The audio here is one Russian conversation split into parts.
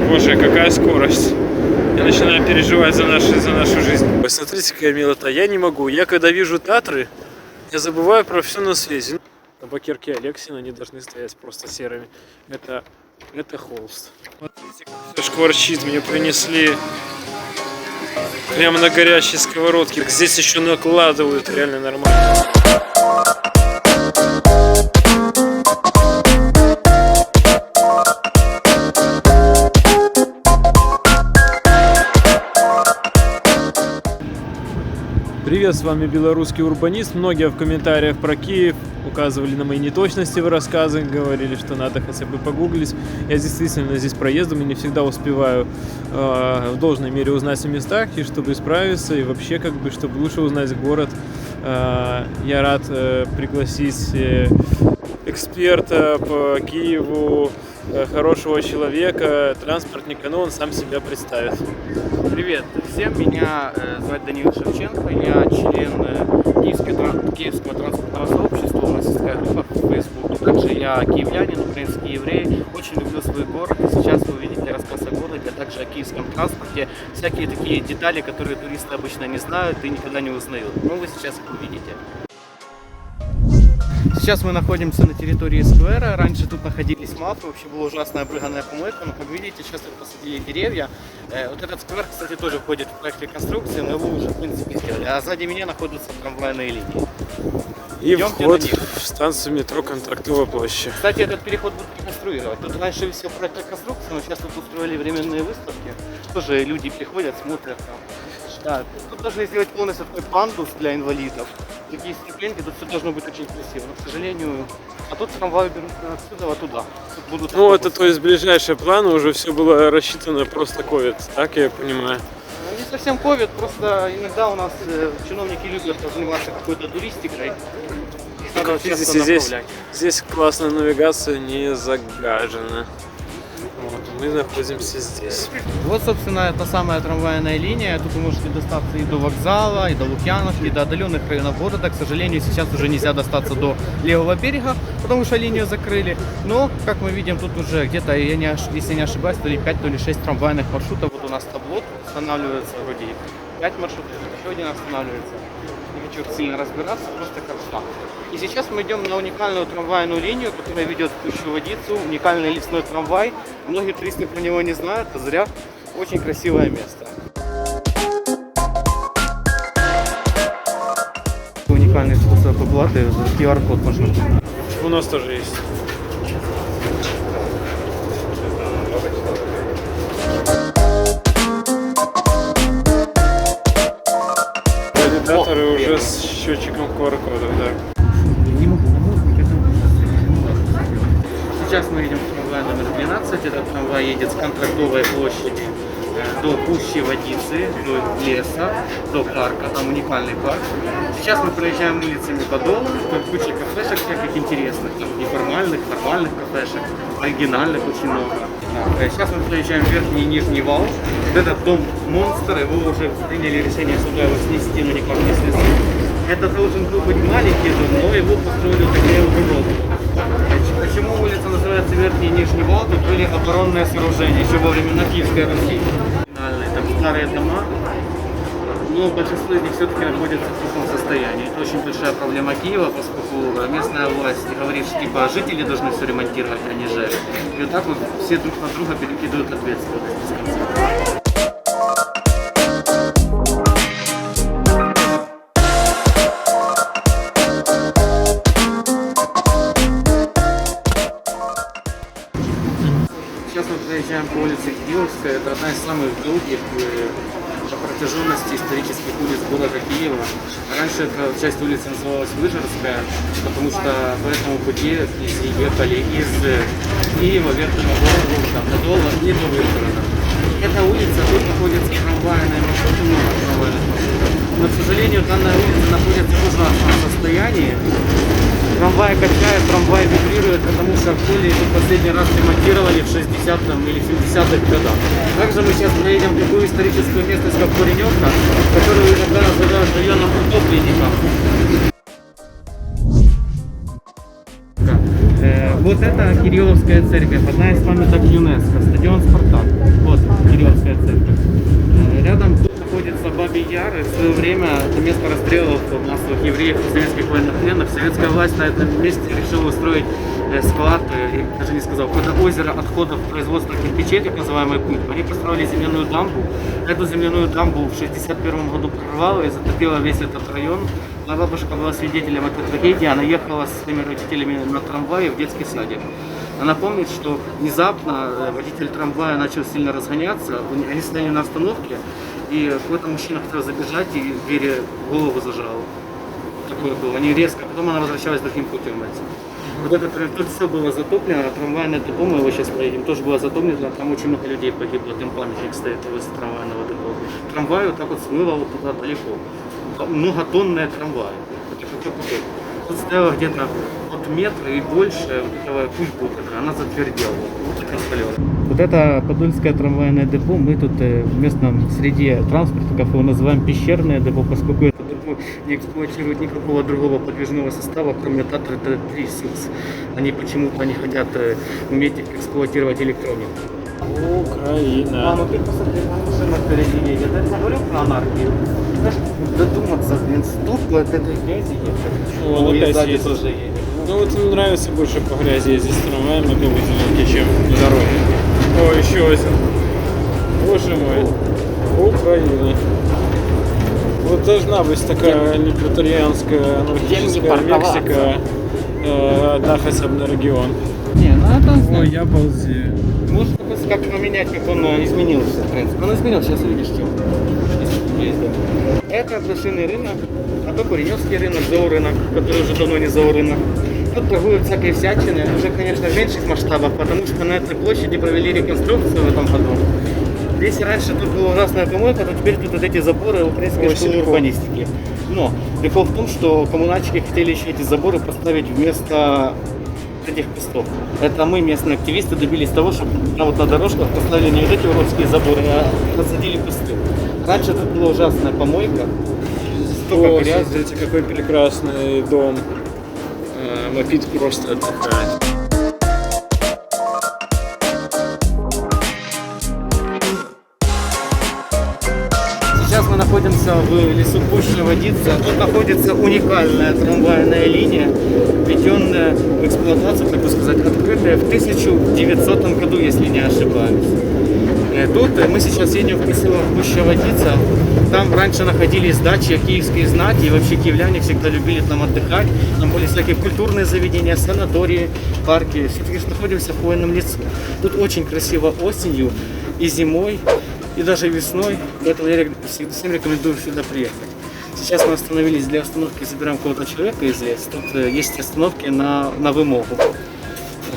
Боже, какая скорость. Я начинаю переживать за нашу жизнь. Посмотрите, какая милота. Я не могу. Я когда вижу Татры, я забываю про все на свете. Табакерки Алексина, они должны стоять просто серыми. Это холст. Смотрите, как все шкварчит. Мне принесли прямо на горящей сковородке. Здесь еще накладывают, реально нормально. Привет, с вами белорусский урбанист. Многие в комментариях про Киев указывали на мои неточности в рассказах, говорили, что надо хотя бы погуглить. Я действительно здесь проездом и не всегда успеваю в должной мере узнать о местах, и чтобы исправиться, и вообще, как бы, чтобы лучше узнать город, я рад пригласить эксперта по Киеву, хорошего человека, транспортника, но он сам себя представит. Привет всем, меня зовут Даниил Шевченко, я член Киевского транспортного сообщества, российская группа в Фейсбуке. Также я киевлянин, украинский еврей, очень люблю свой город. Сейчас вы увидите рассказ о городе, а также о киевском транспорте, всякие такие детали, которые туристы обычно не знают и никогда не узнают. Но вы сейчас их увидите. Сейчас мы находимся на территории сквера. Раньше тут находились мафы, вообще была ужасная обрыганная помойка, но как видите, сейчас тут посадили деревья. Вот этот сквер, кстати, тоже входит в проект реконструкции, но его уже в принципе сделали. А сзади меня находятся трамвайные линии. И вход в станцию метро Контрактовая площадь. Кстати, этот переход будут реконструировать. Тут раньше висел проект реконструкции, но сейчас тут устроили временные выставки. Тоже люди приходят, смотрят там. Да, тут должны сделать полностью такой пандус для инвалидов. Такие ступеньки, тут все должно быть очень красиво. Но, к сожалению, а тут трамваи берут отсюда тут будут ну, это то есть ближайшие планы, уже все было рассчитано просто ковид, так я понимаю? Не совсем ковид, просто иногда у нас чиновники любят заниматься какой-то туристикой. Надо видите, здесь классная навигация, не загажена. Вот, мы находимся здесь. Вот, собственно, это самая трамвайная линия. Тут вы можете достаться и до вокзала, и до Лукьяновки, и до отдаленных районов города. К сожалению, сейчас уже нельзя достаться до левого берега, потому что линию закрыли. Но, как мы видим, тут уже где-то, если не ошибаюсь, то ли 5, то ли 6 трамвайных маршрутов. Вот у нас табло останавливается вроде 5 маршрутов, еще один останавливается. Не хочу сильно разбираться, просто красота. И сейчас мы идем на уникальную трамвайную линию, которая ведет в Пущу-Водицу, уникальный лесной трамвай. Многие туристы про него не знают, а зря. Очень красивое место. Уникальный способ оплаты, QR-код можно. У нас тоже есть. Валидаторы уже с счетчиком QR-кода, да. Сейчас мы идем в трамвай номер 12. Этот трамвай едет с Контрактовой площади до Пущи-Водицы, до леса, до парка. Там уникальный парк. Сейчас мы проезжаем улицами Подола. Тут куча кафешек всяких интересных. Там неформальных, нормальных кафешек, оригинальных очень много. Сейчас мы проезжаем верхний и нижний вал. Вот этот дом-монстр, его уже приняли решение сюда его снести, но никак не снесли. Это должен был быть маленький дом, но его построили такие угрозы. Почему улица называется Верхний и Нижний Вал? Тут были оборонные сооружения еще во времена Киевской Руси. Там старые дома, но большинство из них все-таки находятся в плохом состоянии. Это очень большая проблема Киева, поскольку местная власть говорит, что типа жители должны все ремонтировать, а не же. И вот так вот все друг на друга перекидывают ответственность без конца. Сейчас мы проезжаем по улице Киевская. Это одна из самых долгих по протяженности исторических улиц города Киева. Раньше эта часть улицы называлась Выжерская, потому что по этому пути ехали из Киева вверх на Подола и до Вышгорода. Эта улица, тут находится трамвайная маршруты, много трамвайных маршрутов. Но, к сожалению, данная улица находится в ужасном состоянии. Трамвай качает, трамвай вибрирует, потому что в школе тут последний раз ремонтировали в 60-м или 70-х годах. Также мы сейчас проедем в такую историческую местность, как Куреневка, которую иногда называют районом утопленников. Вот это Кирилловская церковь, одна из памяток ЮНЕСКО, стадион «Спартак». Яры в свое время это место расстрелов массовых евреев и советских военнопленных. Советская власть на этом месте решила устроить склад, я даже не сказал, какое-то озеро отходов производства кирпичей, так называемый пыль. Они построили земляную дамбу. Эту земляную дамбу в 1961 году прорвало и затопило весь этот район. Моя бабушка была свидетелем этой трагедии. Она ехала с своими родителями на трамвае в детский садик. Она помнит, что внезапно водитель трамвая начал сильно разгоняться. Они стояли на остановке, и какой-то мужчина хотел забежать, и в двери голову зажал. Такое было. Они резко. Потом она возвращалась другим путем. Вот это тут все было затоплено, трамвайное депо, мы его сейчас поедем, тоже было затоплено, там очень много людей погибло, там памятник стоит из трамвайного депо. Трамвай вот так вот смыло вот туда далеко. Многотонные трамваи. Тут стояло где-то от метра и больше вот этого пульпу, она затвердела. Вот это Подольское трамвайное депо, мы тут в местном среде транспорта, как его называем, пещерное депо, поскольку это депо не эксплуатирует никакого другого подвижного состава, кроме Татра Т3 СИКС. Они почему-то не хотят уметь эксплуатировать электронику. Украина. Ну ты посмотри, машина впереди едет. Я говорю про анархию. Знаешь, додуматься, блин, стопы от этой грязи едет. О, и опять сзади едет. тоже едет. Ну вот мне нравится больше по грязи ездить с трамваем на выделенке, чем на дороге. О, еще один. Боже мой. Украина. Вот должна быть такая либертарианская, анархическая Мексика, одна хотя бы на регион. Не, ну это... Ой, я балдею. Можно как поменять, как он изменился, в принципе. Он изменился, сейчас увидишь, чем. Это блошиный рынок, а то Куреневский рынок, зоорынок, который уже давно не зоорынок. Тут торгуют всякой всячиной, уже, конечно, в меньших масштабах, потому что на этой площади провели реконструкцию в этом году. Здесь раньше тут была ужасная помойка, то теперь тут вот эти заборы украинской школы урбанистики. Но прикол в том, что коммунальщики хотели еще эти заборы поставить вместо этих кустов. Это мы, местные активисты, добились того, чтобы вот на дорожках поставили не вот эти уродские заборы, а насадили кусты. Раньше тут была ужасная помойка. О, смотрите, какой прекрасный дом. Мопит просто отдыхает. Сейчас мы находимся в лесу Пуща Водица. Тут находится уникальная трамвайная линия, введенная в эксплуатацию, так бы сказать, открытая в 1900 году, если не ошибаюсь. Тут мы сейчас едем в поселок Пуща Водица. Там раньше находились дачи киевской знати, и вообще киевляне всегда любили там отдыхать. Там были всякие культурные заведения, санатории, парки. Все-таки находимся в хвойном лесу. Тут очень красиво осенью и зимой, и даже весной. Поэтому я всем рекомендую сюда приехать. Сейчас мы остановились для остановки, забираем кого-то человека из леса. Тут есть остановки на вымогу.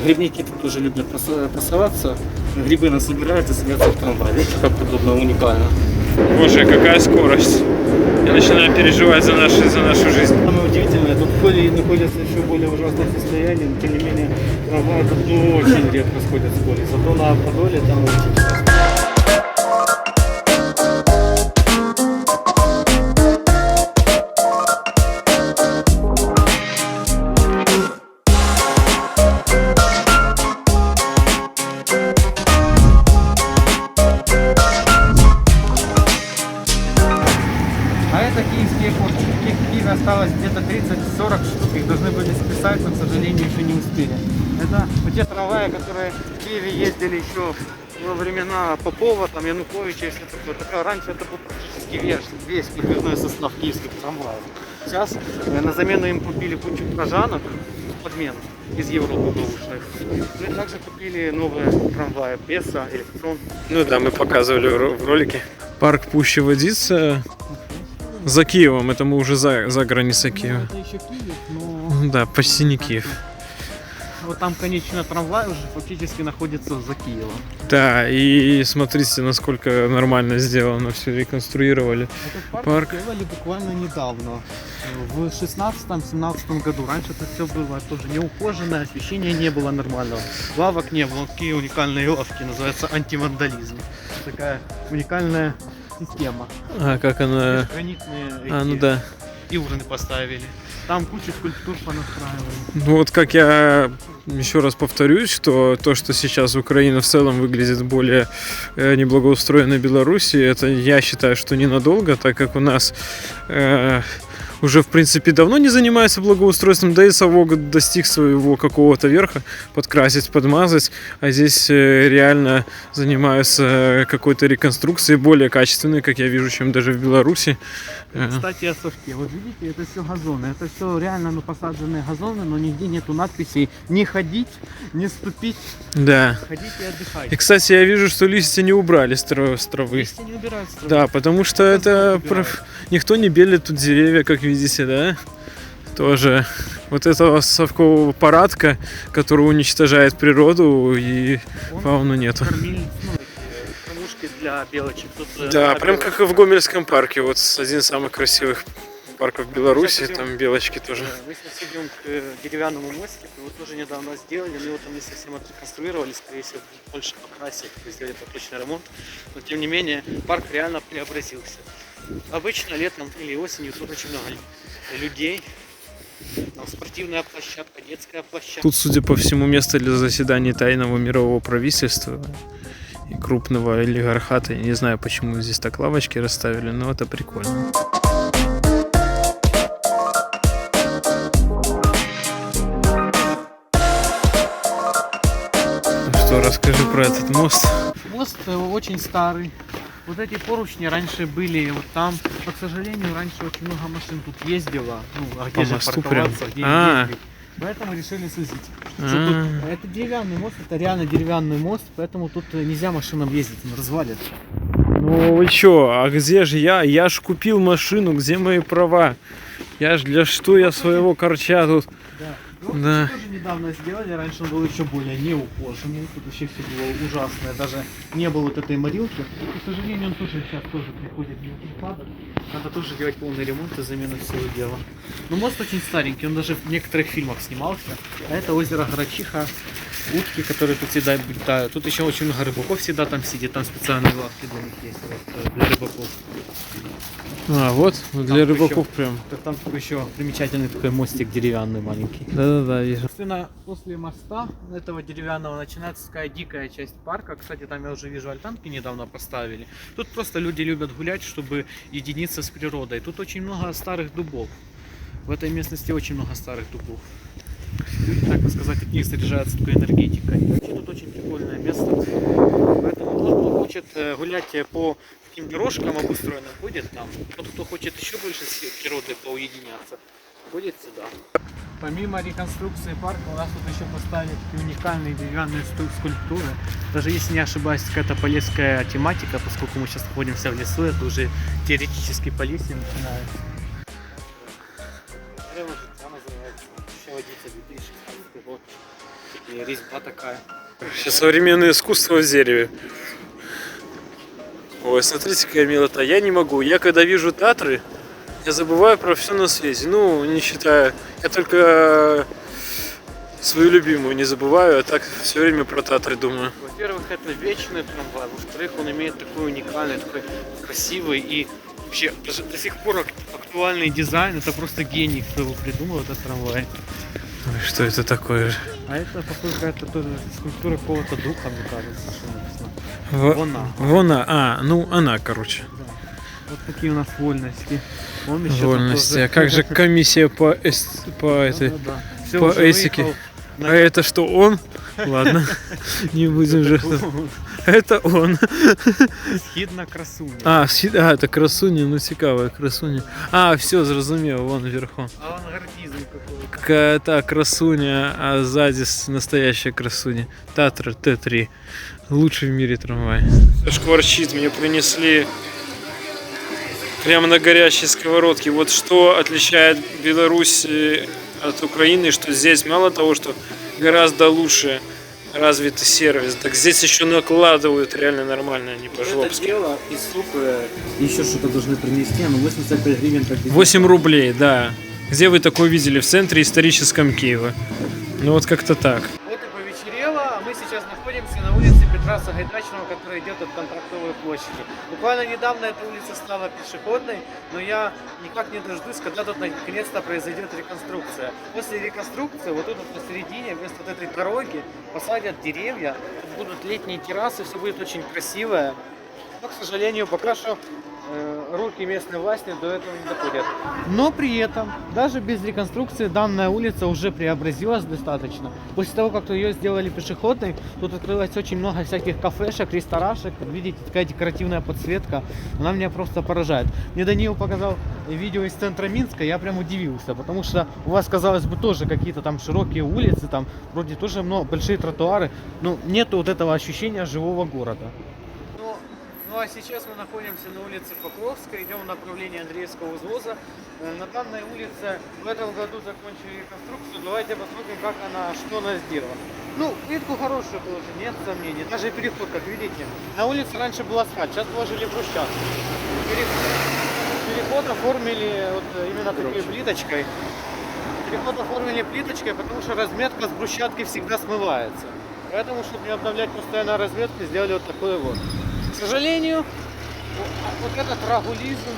Грибники тут тоже любят пасоваться. Грибы насобирают и садятся в трамвай. Видите, как удобно, уникально. Боже, какая скорость. Я начинаю переживать за нашу жизнь. Самое удивительное, тут в поле находится еще более ужасное состояние, но тем не менее трамваи тут очень редко сходят с поля. Зато на Подоле там очень часто. Осталось где-то 30-40 штук, их должны были списать, но, к сожалению, еще не успели. Это вот те трамваи, которые в Киеве ездили еще во времена Попова, там, Януковича, если такое. Раньше это был практически весь подвижной состав киевских трамваев. Сейчас на замену им купили кучу прожанок, подмену из Европы бэушных. Ну и также купили новые трамваи, Беса, Электрон. Ну да, мы показывали в ролике. Парк Пуща Водица. За Киевом, это мы уже за границей Киева. Это еще Киев, но... Да, почти не Киев. Вот там, конечно, трамвай уже фактически находится за Киевом. Да, и смотрите, насколько нормально сделано, все реконструировали. Этот парк сделали буквально недавно, в 16-17 году. Раньше это все было тоже неухоженное, освещения не было нормального. Лавок не было, такие уникальные лавки, называется антивандализм. Такая уникальная система. А как она... Гранитные ну да. и урны поставили. там кучу скульптур понастраивали. Ну вот как я еще раз повторюсь, что то, что сейчас Украина в целом выглядит более неблагоустроенной Беларуси, это я считаю, что ненадолго, так как у нас уже в принципе давно не занимается благоустройством, да и совок достиг своего какого-то верха, подкрасить, подмазать, а здесь реально занимаются какой-то реконструкцией более качественной, как я вижу, чем даже в Беларуси. Кстати, о совке. Вот видите, это все газоны. Это все реально посаженные газоны, но нигде нету надписей «Не ходить, не ступить, Да. ходить и отдыхать». И, кстати, я вижу, что листья не убрали с травы. Листья не убирают с травы. Да, потому что это никто не белит тут деревья, как видите, да? Тоже вот этого совкового парадка, который уничтожает природу, и фауну нету. Кормильниц, кормушки для белочек. Тут, Да, прям как и в Гомельском парке, вот один из самых красивых парков Беларуси, там белочки тоже. Мы сейчас идем к деревянному мостику, его тоже недавно сделали, но его там не совсем отреконструировали, скорее всего, больше покрасили, сделали поточный ремонт, но тем не менее парк реально преобразился. Обычно летом или осенью тут очень много людей, там спортивная площадка, детская площадка. Тут, судя по всему, место для заседаний тайного мирового правительства и крупного олигархата. Я не знаю, почему здесь так лавочки расставили, но это прикольно. Что, расскажи про этот мост. Мост очень старый. Вот эти поручни раньше были вот там, но, к сожалению, раньше очень много машин тут ездило. Ну, а где По же мосту парковаться, прям? где ездить. Поэтому решили сузить. Это деревянный мост, это реально деревянный мост, поэтому тут нельзя машинам ездить, он развалит. Ну вы чё, а где же я? Я ж купил машину, где мои права? Я ж для что я своего корча тут? Да. Ну, Да. тоже недавно сделали, раньше он был еще более неухоженный, тут вообще все было ужасное, даже не было вот этой морилки. К сожалению, он тоже сейчас тоже приходит в упадок. Надо тоже делать полный ремонт и замену всего дела. Но мост очень старенький, он даже в некоторых фильмах снимался. А это озеро Грачиха, утки, которые тут всегда обитают. Тут еще очень много рыбаков всегда там сидит, там специальные лавки для них есть, вот, для рыбаков. А, вот, для рыбаков прям. Там еще примечательный такой мостик деревянный маленький. Да-да-да, вижу. Собственно, после моста этого деревянного начинается такая дикая часть парка. Кстати, там я уже вижу альтанки недавно поставили. Тут просто люди любят гулять, чтобы единиться с природой. Тут очень много старых дубов. В этой местности очень много старых дубов. Так бы сказать, от них заряжается такой энергетикой. Вообще тут очень прикольное место. Поэтому тот, кто хочет гулять по таким дорожкам обустроенным, ходит там. Тот, кто хочет еще больше с природой поуединяться, ходит сюда. Помимо реконструкции парка у нас тут еще поставили такие уникальные деревянные скульптуры. Даже если не ошибаюсь, какая-то полесская тематика, поскольку мы сейчас находимся в лесу, это уже теоретически Полесье начинается. Дерево життя называется. Еще водится 2016 год. И резьба такая. Сейчас современное искусство в дереве. Ой, смотрите, какая милота. Я не могу. Я когда вижу Татры, я забываю про все на свете. Ну, не считая. Я только свою любимую не забываю, а так все время про Татры думаю. Во-первых, это вечный трамвай. Во-вторых, он имеет такой уникальный, такой красивый и вообще даже до сих пор актуальный дизайн. Это просто гений, кто его придумал, этот трамвай. Ой, что это такое? А это, похоже, какая-то тоже скульптура какого-то духа, мне кажется, что написано. Ну она, короче. Да. Вот такие у нас вольности. Он еще Вольности. тоже... А как же комиссия по этой... Да. По этике? А это что, он? Ладно, не будем же. Это он. Східна красуня. Это красуня, ну цікава красуня. А, все, зрозумів, вон вверху. Авангардизм какой-то. Какая-то красуня, а сзади настоящая красуня. Татра Т3. Лучший в мире трамвай. Шкварчит, мне принесли прямо на горящей сковородке. Вот что отличает Беларусь от Украины, что здесь мало того, что гораздо лучше развитый сервис, так здесь еще накладывают реально нормально, не по-жлобски. Это дело и суп, еще что-то должны принести, но 85 гривен как 8 рублей, да. Где вы такое видели? В центре историческом Киева. Ну вот как-то так. Вот и повечерело, а мы сейчас находимся на улице Петра Тараса Гайдачного, который идет от Контрактовой площади. Буквально недавно эта улица стала пешеходной, но я никак не дождусь, когда тут наконец-то произойдет реконструкция. После реконструкции вот тут вот посередине, вместо вот этой дороги, посадят деревья, тут будут летние террасы, все будет очень красивое. Но, к сожалению, пока что руки местной власти до этого не доходят. Но при этом, даже без реконструкции, данная улица уже преобразилась достаточно. После того, как ее сделали пешеходной, тут открылось очень много всяких кафешек, рестораншек. Видите, такая декоративная подсветка. Она меня просто поражает. Мне Даниил показал видео из центра Минска, я прям удивился, потому что у вас, казалось бы, тоже какие-то там широкие улицы, там вроде тоже много, большие тротуары, но нету вот этого ощущения живого города. Ну а сейчас мы находимся на улице Покровской, идем в направлении Андреевского узвоза. На данной улице в этом году закончили реконструкцию. Давайте посмотрим, как она, что она сделала. Ну, плитку хорошую тоже, нет сомнений. Даже переход, как видите. На улице раньше был асфальт, сейчас положили брусчатку. Переход оформили вот именно такой плиточкой. Переход оформили плиточкой, потому что разметка с брусчатки всегда смывается. Поэтому, чтобы не обновлять постоянно разметку, сделали вот такой вот. К сожалению, вот этот рагулизм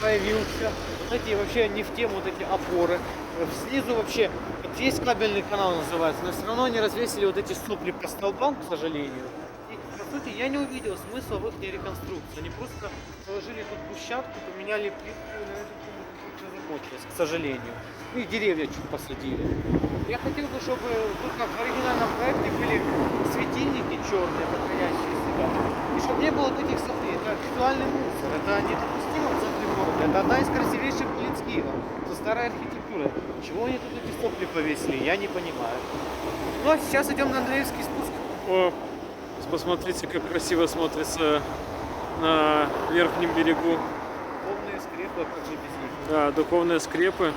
появился. Вот эти вообще не в тему вот эти опоры. Снизу вообще вот есть кабельный канал называется, но все равно они развесили вот эти сопли по столбам, к сожалению. И, по сути, я не увидел смысла в их реконструкции. Они просто положили тут брусчатку, поменяли плитку, и на этом все закончилось, к сожалению. Ну и деревья чуть посадили. Я хотел бы, чтобы тут как в оригинальном проекте были светильники черные, подходящие сюда. И чтобы не было таких соплей. Это визуальный мусор. Это недопустимо в центре города. Это одна из красивейших улиц Киева. Это старая архитектура. Чего они тут эти сопли повесили, я не понимаю. Ну а сейчас идем на Андреевский спуск. О, посмотрите, как красиво смотрится на верхнем берегу. Духовные скрепы, как же без них. Да, духовные скрепы.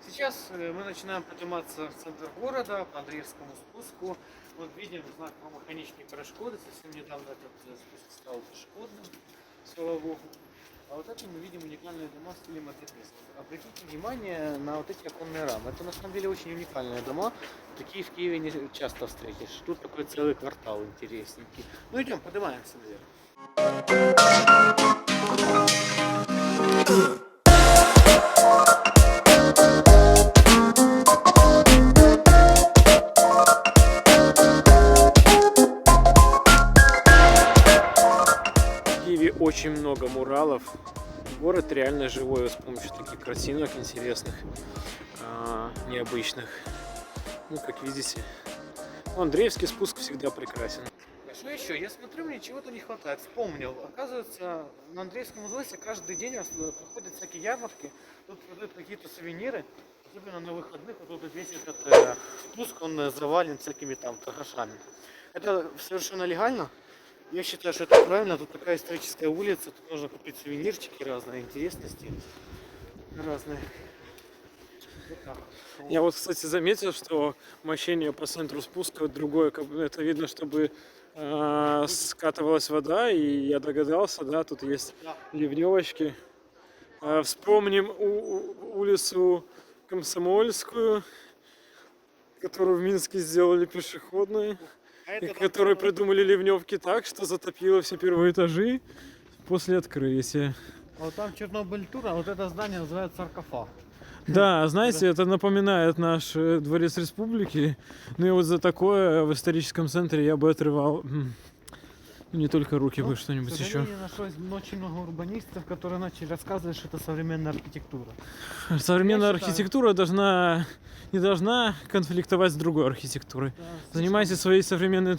Сейчас мы начинаем подниматься в центр города по Андреевскому спуску. Вот видим знак про механические перешкоды. Совсем недавно этот спуск стал пешеходным, слава богу. А вот это мы видим уникальные дома в стиле модернизма. Обратите внимание на вот эти оконные рамы. Это на самом деле очень уникальные дома. Такие в Киеве не часто встретишь. Тут такой целый квартал интересненький. Ну идем, поднимаемся наверх. Очень много муралов. Город реально живой с помощью таких картинок интересных, необычных. Ну, как видите, Андреевский спуск всегда прекрасен. Что еще? Я смотрю, мне чего-то не хватает. Вспомнил. Оказывается, на Андреевском узвозе каждый день проходят всякие ярмарки. Тут продают какие-то сувениры. Особенно на выходных. Вот тут весь этот спуск, он завален всякими там торгашами. Это совершенно легально. Я считаю, что это правильно. Тут такая историческая улица. Тут можно купить сувенирчики, разные интересности. Разные. Я вот, кстати, заметил, что мощение по центру спуска другое. Это видно, чтобы скатывалась вода. И я догадался, да, тут есть ливневочки. Вспомним улицу Комсомольскую, которую в Минске сделали пешеходной. Которые придумали ливневки так, что затопило все первые этажи после открытия. А вот там Чернобыль-тур, а вот это здание называется саркофаг. Да, знаете, это напоминает наш дворец республики. Ну и вот за такое в историческом центре я бы отрывал не только руки, бы что-нибудь еще. Нашлось очень много урбанистов, которые начали рассказывать, что это современная архитектура. Современная архитектура не должна конфликтовать с другой архитектурой. Да, занимайтесь своей современной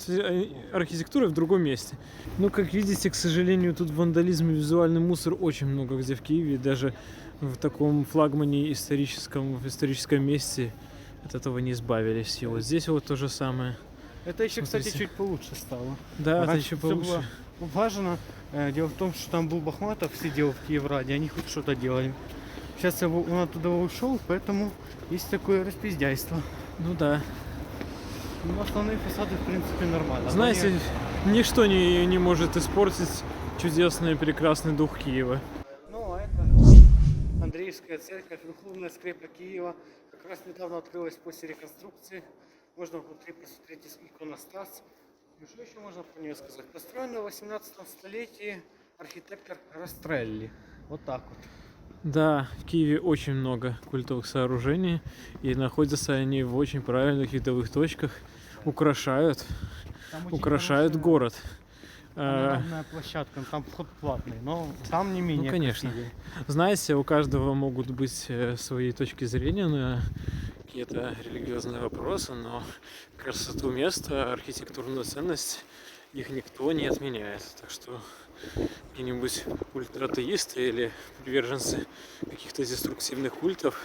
архитектурой в другом месте. Ну, как видите, к сожалению, тут вандализм и визуальный мусор очень много где в Киеве. Даже в таком флагмане историческом месте от этого не избавились. И вот здесь вот то же самое. Это еще, кстати, чуть получше стало. Да, это еще получше. Было важно. Дело в том, что там был Бахматов, сидел в Киевраде, они хоть что-то делали. Сейчас он оттуда ушел, поэтому есть такое распиздяйство. Ну да. Но основные фасады, в принципе, нормально. Знаете, ничто не может испортить чудесный, прекрасный дух Киева. Ну, а это Андреевская церковь, Верховная скрепа Киева. Как раз недавно открылась после реконструкции. Можно внутри посмотреть иконостас. Ну, что еще можно про нее сказать? Построена в 18 столетии архитектор Растрелли. Вот так вот. Да, в Киеве очень много культовых сооружений, и находятся они в очень правильных видовых точках, украшают город. Панорамная площадка, там вход платный, но там не менее Ну, конечно. красивее. Знаете, у каждого могут быть свои точки зрения на какие-то религиозные вопросы, но красоту места, архитектурную ценность их никто не отменяет. Так что какие-нибудь ультратеисты или приверженцы каких-то деструктивных культов,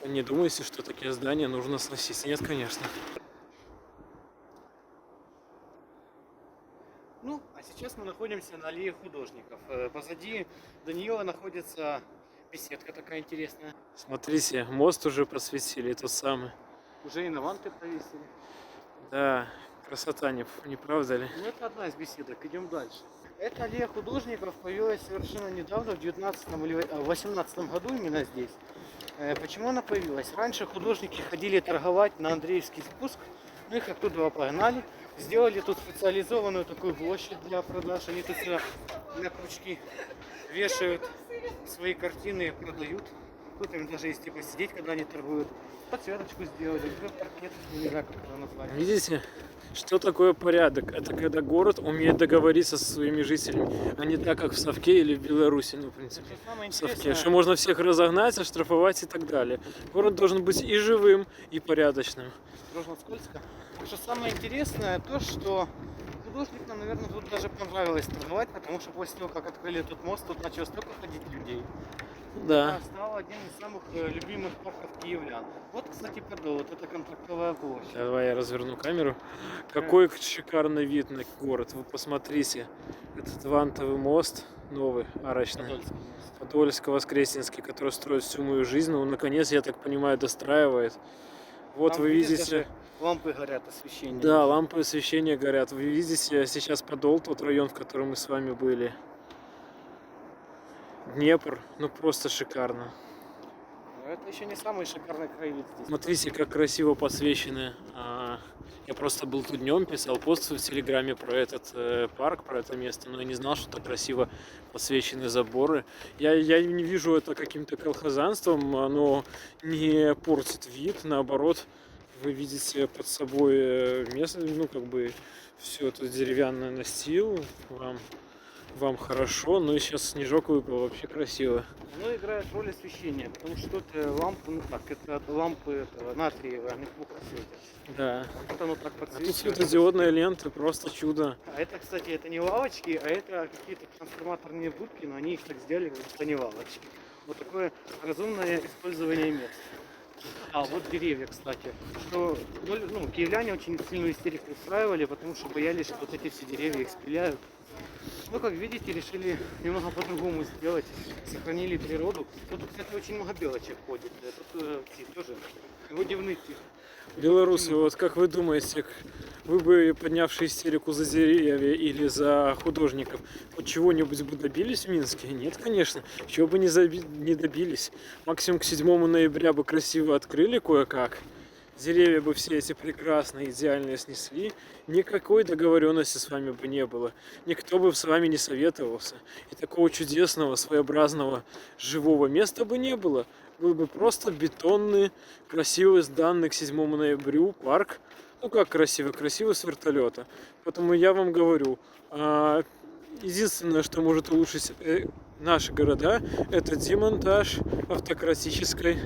не думайте, что такие здания нужно сносить. Нет, конечно. Ну, а сейчас мы находимся на аллее художников. Позади Даниила находится беседка такая интересная. Смотрите, мост уже просветили, тот самый. Уже и наванты повесили. Да, красота, не правда ли? Ну, это одна из беседок. Идем дальше. Эта аллея художников появилась совершенно недавно, в 19 или 18 году именно здесь. Почему она появилась? Раньше художники ходили торговать на Андреевский спуск, ну их оттуда погнали. Сделали тут специализованную такую площадь для продаж. Они тут сюда на крючки вешают свои картины и продают. Тут им даже есть типа сидеть, когда они торгуют. Подсветочку сделали, паркет, не знаю, как это назвать. Видите, что такое порядок? Это когда город умеет договориться со своими жителями, а не так, как в Совке или в Беларуси, ну, в принципе. В Совке, что можно всех разогнать, оштрафовать и так далее. Город должен быть и живым, и порядочным. Осторожно, скользко. Так что самое интересное то, что художникам, наверное, тут даже понравилось торговать, потому что после того, как открыли этот мост, тут начало столько ходить людей. Да. Стал одним из самых любимых парков киевлян. Вот, кстати, Подол, вот это контрактовая площадь. Давай я разверну камеру. Какой шикарный вид на город. Вы посмотрите. Этот вантовый мост новый, арочный. Подольско-Воскресенский, который строит всю мою жизнь. Ну, наконец, я так понимаю, достраивает. Вот там, вы видите... даже лампы горят, освещение. Да, лампы освещения горят. Вы видите сейчас Подол, тот район, в котором мы с вами были. Днепр, ну просто шикарно. Но это еще не самый шикарный краевед здесь. Смотрите, как красиво подсвечены. Я просто был тут днем, писал пост в Телеграме про этот парк, про это место, но я не знал, что так красиво подсвечены заборы. Я не вижу это каким-то колхозанством, оно не портит вид, наоборот, вы видите под собой место, ну как бы все это деревянный настил, вам хорошо, но сейчас снежок выпал, вообще красиво. Оно играет роль освещения, потому что тут лампы, ну так, это лампы натриевые, они плохо светят. Да. Вот оно так А тут подсвечивает. светодиодные ленты, просто чудо. А это, кстати, это не лавочки, а это какие-то трансформаторные будки, но они их так сделали, как будто не лавочки. Вот такое разумное использование мест. А, вот деревья, кстати. Что, ну, киевляне очень сильную истерику устраивали, потому что боялись, что вот эти все деревья их спиляют. Ну, как видите, решили немного по-другому сделать. Сохранили природу. Тут, кстати, очень много белочек ходит. Тут тоже водяных тих. Белорусы, вот как вы думаете, вы бы, поднявшие истерику за деревья или за художников, вот чего-нибудь бы добились в Минске? Нет, конечно. Чего бы не добились. Максимум к 7 ноября бы красиво открыли кое-как. Деревья бы все эти прекрасные, идеальные снесли. Никакой договоренности с вами бы не было. Никто бы с вами не советовался. И такого чудесного, своеобразного, живого места бы не было. Был бы просто бетонный, красивый, сданный к 7 ноября парк. Ну как красиво? Красиво с вертолета. Поэтому я вам говорю, единственное, что может улучшить наши города, это демонтаж автократической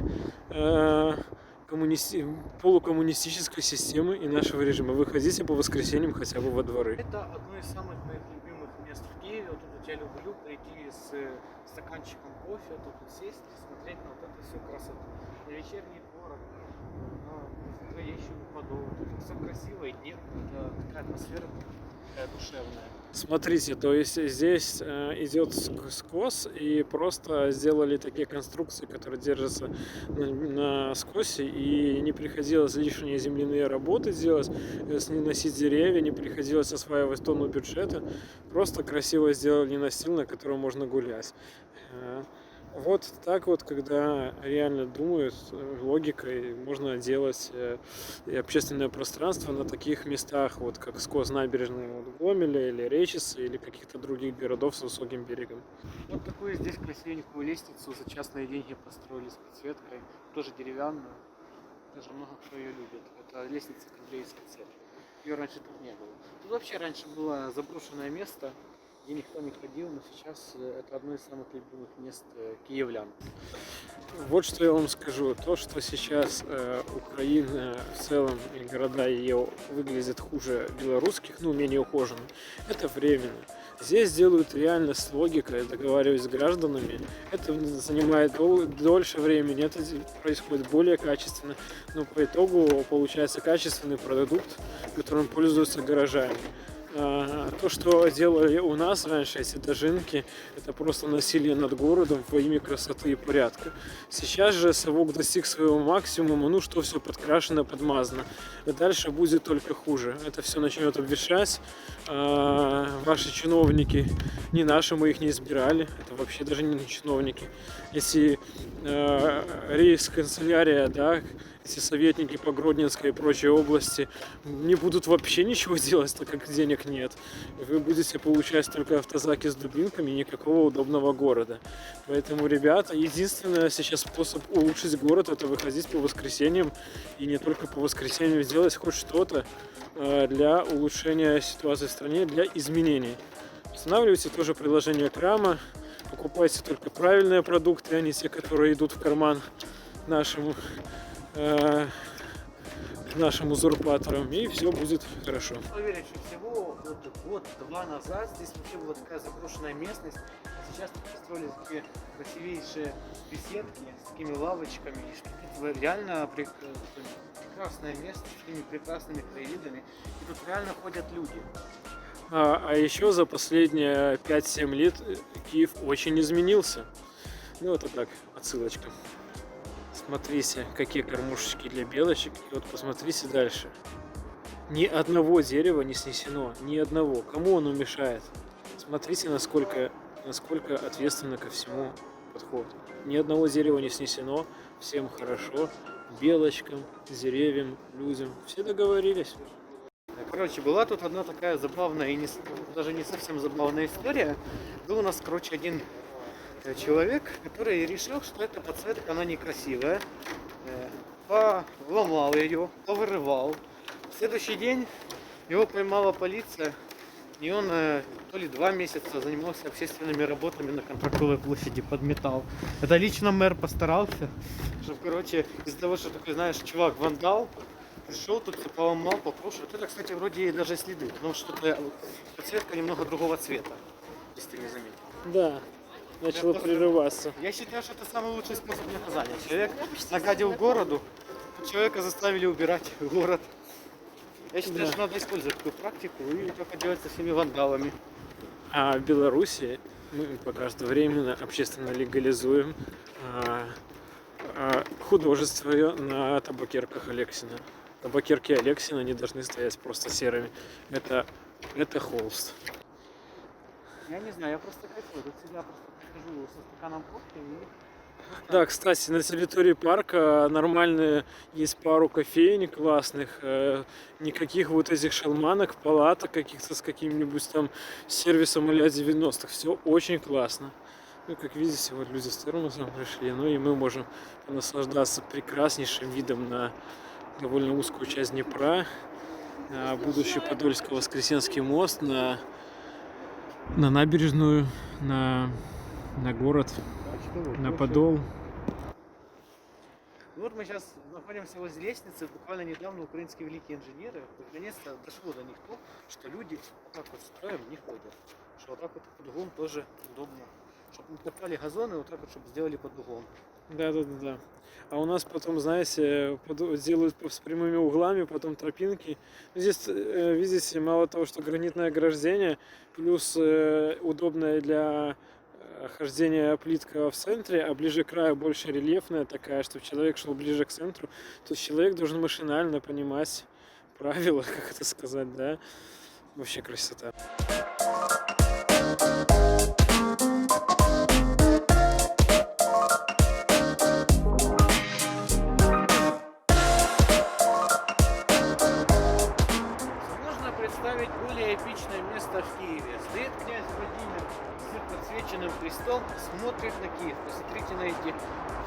полукоммунистической системы и нашего режима. Выходите по воскресеньям хотя бы во дворы. Это одно из самых моих любимых мест в Киеве. Вот тут я люблю прийти с стаканчиком кофе, тут сесть и смотреть на вот эту всю красоту. На вечерний город, на Троещину, Подол. Тут все красиво и нет, это такая атмосфера такая душевная. Смотрите, то есть здесь идет скос, и просто сделали такие конструкции, которые держатся на скосе, и не приходилось лишние земляные работы делать, носить деревья, не приходилось осваивать тонну бюджета, просто красиво сделали настил, на котором можно гулять. Вот так вот, когда реально думают логикой, можно делать и общественное пространство на таких местах, вот как сквозь набережные вот, Гомеля или Речицы или каких-то других городов с высоким берегом. Вот такую здесь красивенькую лестницу за частные деньги построили с подсветкой, тоже деревянную. Даже много кто ее любит. Это лестница к Андреевской церкви. Ее раньше тут не было. Тут вообще раньше было заброшенное место, где никто не ходил, но сейчас это одно из самых любимых мест киевлян. Вот что я вам скажу. То, что сейчас Украина в целом и города ее выглядят хуже белорусских, ну, менее ухоженно, это временно. Здесь делают реально с логикой, договариваясь с гражданами. Это занимает дольше времени, это происходит более качественно, но по итогу получается качественный продукт, которым пользуются горожане. То, что делали у нас раньше, эти дожинки, это просто насилие над городом во имя красоты и порядка. Сейчас же совок достиг своего максимума, ну что все подкрашено, подмазано. И дальше будет только хуже. Это все начнет обветшать. Ваши чиновники, не наши, мы их не избирали, это вообще даже не чиновники. Эти рейс-канцелярия, да, эти советники по Гродненской и прочей области не будут вообще ничего делать, так как денег нет. Вы будете получать только автозаки с дубинками и никакого удобного города. Поэтому, ребята, единственный сейчас способ улучшить город — это выходить по воскресеньям, и не только по воскресеньям, сделать хоть что-то для улучшения ситуации в стране, для изменений. Устанавливайте тоже приложение Крама, покупайте только правильные продукты, а не те, которые идут в карман нашим узурпаторам, и все будет хорошо. Уверен, что всего год-два назад здесь вообще была такая заброшенная местность, а сейчас тут построили такие красивейшие беседки с такими лавочками, и что тут реально прекрасное место с такими прекрасными краевидами, и тут реально ходят люди. А еще за последние 5-7 лет Киев очень изменился. Ну, это так, отсылочка. Смотрите, какие кормушечки для белочек. И вот посмотрите дальше. Ни одного дерева не снесено. Ни одного. Кому оно мешает? Смотрите, насколько ответственно ко всему подход. Ни одного дерева не снесено. Всем хорошо. Белочкам, деревьям, людям. Все договорились. Короче, была тут одна такая забавная и даже не совсем забавная история. Был у нас, один человек, который решил, что эта подсветка, она некрасивая. Поломал ее, повырывал. В следующий день его поймала полиция, и он то ли 2 месяца занимался общественными работами на Контрактовой площади, подметал. Это лично мэр постарался, чтобы, из-за того, что такой, знаешь, чувак вандал, пришел тут, все поломал, покрушил. Вот это, кстати, вроде и даже следы, потому что подсветка немного другого цвета, если ты не заметил. Да, начало прерываться. Я считаю, что это самый лучший способ наказания. Человек нагадил городу, человека заставили убирать город. Я считаю, что надо использовать такую практику и только делать со всеми вандалами. А в Беларуси мы пока что временно общественно легализуем художество на табакерках Алексина. Табакерки Алексина не должны стоять просто серыми. Это холст. Я не знаю, я просто кайфую. Тут всегда просто прихожу со стаканом кофе и... Да, кстати, на территории парка нормальные есть пару кофеен классных, никаких вот этих шалманок, палаток каких-то с каким-нибудь там сервисом а-ля 90-х. Все очень классно. Ну, как видите, вот люди с термосом пришли, ну и мы можем наслаждаться прекраснейшим видом на довольно узкую часть Днепра, будущий Подольско-Воскресенский мост, на набережную, на город, на Подол. Вот мы сейчас находимся возле лестницы. Буквально недавно украинские великие инженеры наконец-то дошло до них то, что люди вот так вот строем не ходят. Что вот так вот под углом тоже удобно. Чтобы не топтали газоны, вот так вот, чтобы сделали под углом. Да. А у нас потом, знаете, делают с прямыми углами, потом тропинки. Здесь, видите, мало того, что гранитное ограждение, плюс удобное для хождения плитка в центре, а ближе к краю больше рельефная такая, чтобы человек шел ближе к центру, то человек должен машинально понимать правила, как это сказать, да? Вообще красота. Стоит князь Владимир с подсвеченным крестом, смотрит на Киев. Посмотрите на эти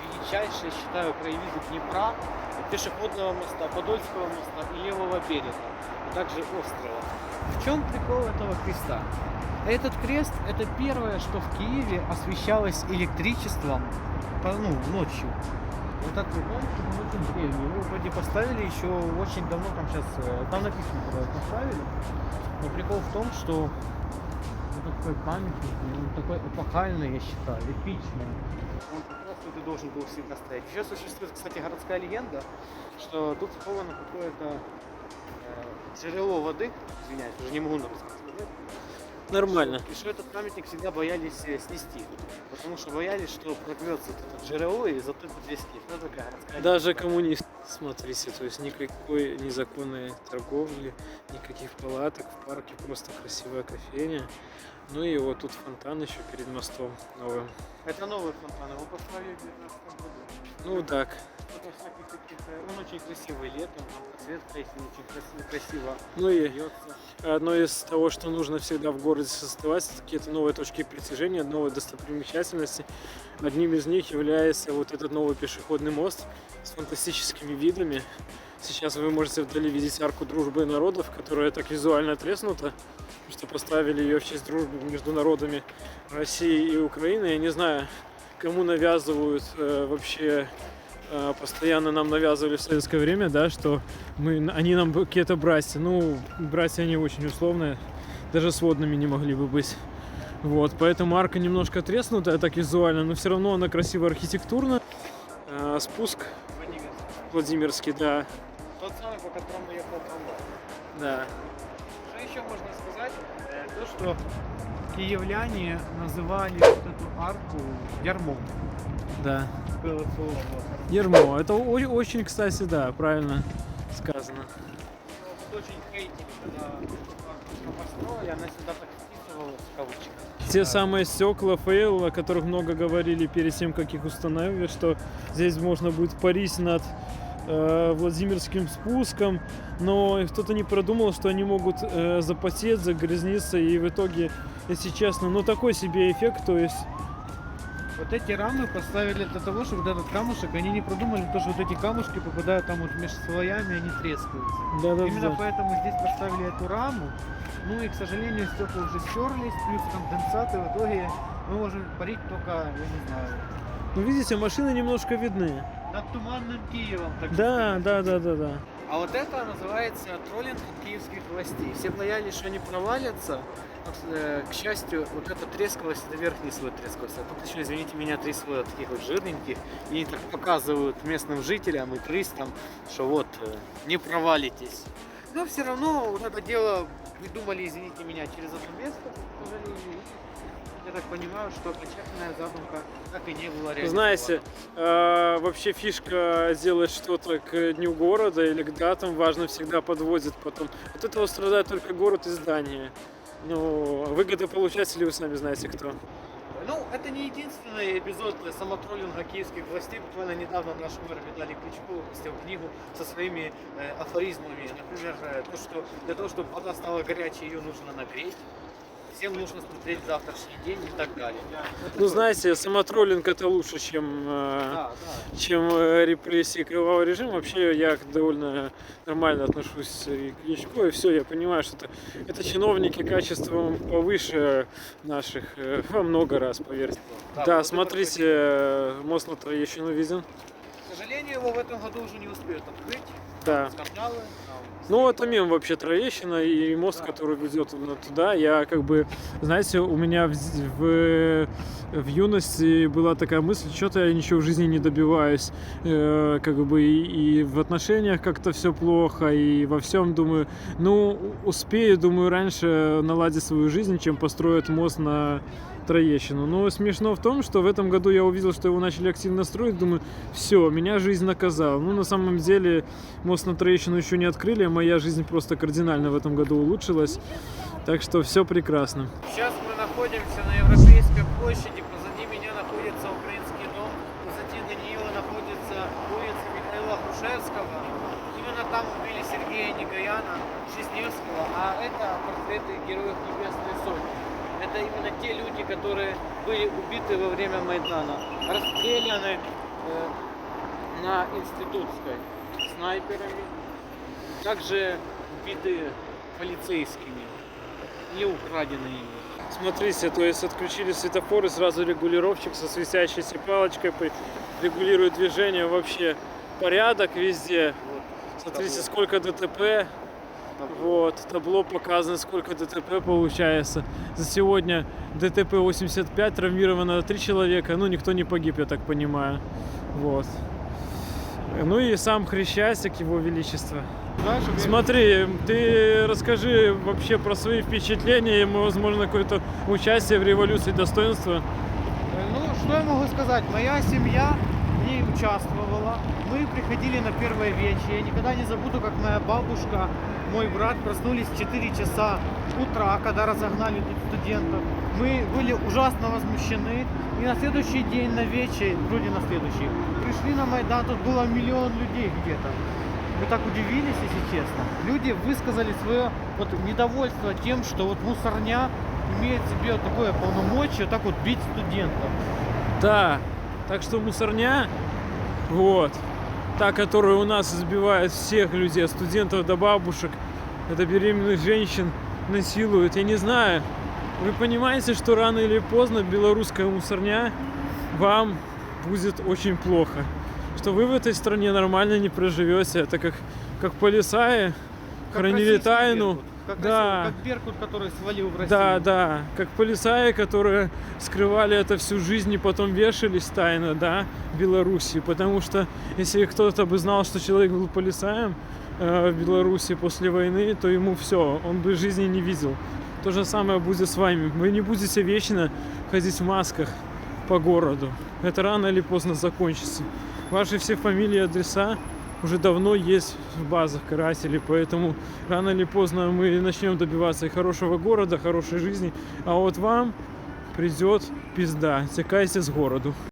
величайшие, считаю, краевиды Днепра, пешеходного моста, Подольского моста и левого берега, а также острова. В чем прикол этого креста? Этот крест — это первое, что в Киеве освещалось электричеством ночью. Вот так вот, очень древний. Его вроде поставили еще очень давно, там написано, когда его поставили. Но прикол в том, что это такой памятник, он такой эпохальный, я считаю, эпичный. Он как раз тут и должен был всегда стоять. Еще существует, кстати, городская легенда, что тут сховано какое-то жерло воды, извиняюсь, уже не могу рассказать. Нормально. И что этот памятник всегда боялись снести, потому что боялись, что прорвется это жерло и затопит весь Киев. Ну, такая городская Даже легенда. коммунист, смотрите, то есть никакой незаконной торговли, никаких палаток в парке, просто красивая кофейня. Ну и вот тут фонтан еще перед мостом новым. Это новый фонтан, его построили в 19 году. Ну так. Это всяких таких, он очень красивый летом, там подсветка, если очень красиво Ну и льется. одно из того, что нужно всегда в городе создавать, это какие-то новые точки притяжения, новые достопримечательности. Одним из них является вот этот новый пешеходный мост с фантастическими видами. Сейчас вы можете вдали видеть арку дружбы народов, которая так визуально треснута, что поставили ее в честь дружбы между народами России и Украины. Я не знаю, кому навязывают вообще, постоянно нам навязывали в советское время, да, что они нам какие-то братья. Ну, братья они очень условные, даже сводными не могли бы быть. Вот, поэтому арка немножко треснутая так визуально, но все равно она красиво архитектурно. Спуск Владимирский, да. Тот самый, по которому ехал трамвай. Да. Что еще можно сказать? То, что киевляне называли вот эту арку ярмом. Да. Было слово. Ермо. Это очень, кстати, да, правильно сказано. Вот очень хейтили, когда арку построили, она всегда так вписывалась в кавычках. Те самые стекла фейл, о которых много говорили перед тем, как их установили, что здесь можно будет парить над Владимирским спуском, но кто-то не продумал, что они могут запотеть, загрязниться, и в итоге, если честно, ну такой себе эффект, то есть... Вот эти рамы поставили для того, чтобы вот этот камушек, они не продумали то, что вот эти камушки попадают там вот между слоями, они трескаются. Да-да-да. Именно поэтому здесь поставили эту раму. Ну и, к сожалению, стекла уже стерлись, плюс конденсат, и в итоге мы можем парить только, я не знаю, Ну, видите, машины немножко видны. над туманным Киевом. Так Да, сказать. да. А вот это называется троллинг от киевских властей. Все боялись, что они провалятся. К счастью, вот это трескалось, это верхний слой трескался. А тут еще, извините меня, 3 слоя таких вот жирненьких. И они так показывают местным жителям и туристам, что вот, не провалитесь. Но все равно вот это дело придумали, извините меня, через одно место, к сожалению. Я так понимаю, что окончательная задумка так и не была реализована. Знаете, вообще фишка делать что-то к дню города или к датам важно всегда подводит потом. От этого страдает только город и здание. Ну, выгодополучатели вы сами знаете кто. Ну, это не единственный эпизод самотроллинга киевских властей. Буквально недавно наш мэр Виталий Кличко выпустил книгу со своими афоризмами. Например, то, что для того, чтобы вода стала горячей, ее нужно нагреть. Всем нужно смотреть завтрашний день и так далее. Ну, знаете, самотроллинг это лучше, чем репрессии кровавого режима. Вообще я довольно нормально отношусь к Кличко, и все, я понимаю, что это чиновники качеством повыше наших во много раз, поверьте. Да, смотрите, мост на Троещину виден. К сожалению, его в этом году уже не успеют открыть. Да. Скандалы. Ну, это мем вообще Троещина и мост, который ведет туда. Я как бы, знаете, у меня в юности была такая мысль, что-то я ничего в жизни не добиваюсь. Как бы и в отношениях как-то все плохо, и во всем думаю, ну, успею, думаю, раньше наладить свою жизнь, чем построить мост на Троещину. Но смешно в том, что в этом году я увидел, что его начали активно строить, думаю, все, меня жизнь наказала. Ну, на самом деле, мост на Троещину еще не открыли, а моя жизнь просто кардинально в этом году улучшилась. Так что все прекрасно. Сейчас мы находимся на Европейской площади, позади меня находится Украинский дом, позади Даниила находится улица Михаила Грушевского. Именно там убили Сергея Негояна, Жизневского, а это портреты героев Небесной Сотни. это именно те люди, которые были убиты во время Майдана, расстреляны на Институтской снайперами, также убиты полицейскими или украдены ими. Смотрите, то есть отключили светофоры, сразу регулировщик со светящейся палочкой регулирует движение, вообще порядок везде. Смотрите, сколько ДТП. Вот, табло показано, сколько ДТП получается. За сегодня ДТП 85, травмировано 3 человека, ну никто не погиб, я так понимаю. Вот. Ну и сам Хрещастик, его величество. Смотри, ты расскажи вообще про свои впечатления и, возможно, какое-то участие в революции достоинства. Ну, что я могу сказать? Моя семья в ней участвовала. Мы приходили на первое вечер. Я никогда не забуду, как моя бабушка, мой брат проснулись в 4 часа утра, когда разогнали тут студентов. Мы были ужасно возмущены. И на следующий день, на вечер, вроде на следующий, пришли на Майдан, тут было 1 миллион людей где-то. Мы так удивились, если честно. Люди высказали свое вот недовольство тем, что вот мусорня имеет в себе вот такое полномочие, вот так вот бить студентов. Да, так что мусорня, вот, та, которая у нас избивает всех людей, от студентов до бабушек, это беременных женщин, насилует, я не знаю. Вы понимаете, что рано или поздно белорусская мусорня вам будет очень плохо. Что вы в этой стране нормально не проживете. Это как полицаи хранили тайну. Как Беркут, который свалил в Россию. Да, как полицаи, которые скрывали это всю жизнь и потом вешались тайно, да, в Беларуси. Потому что если кто-то бы знал, что человек был полицаем в Беларуси после войны, то ему все, он бы жизни не видел. То же самое будет с вами. Вы не будете вечно ходить в масках по городу. Это рано или поздно закончится. Ваши все фамилии и адреса уже давно есть в базах карателей, поэтому рано или поздно мы начнем добиваться и хорошего города, хорошей жизни, а вот вам придет пизда, текайте с городу.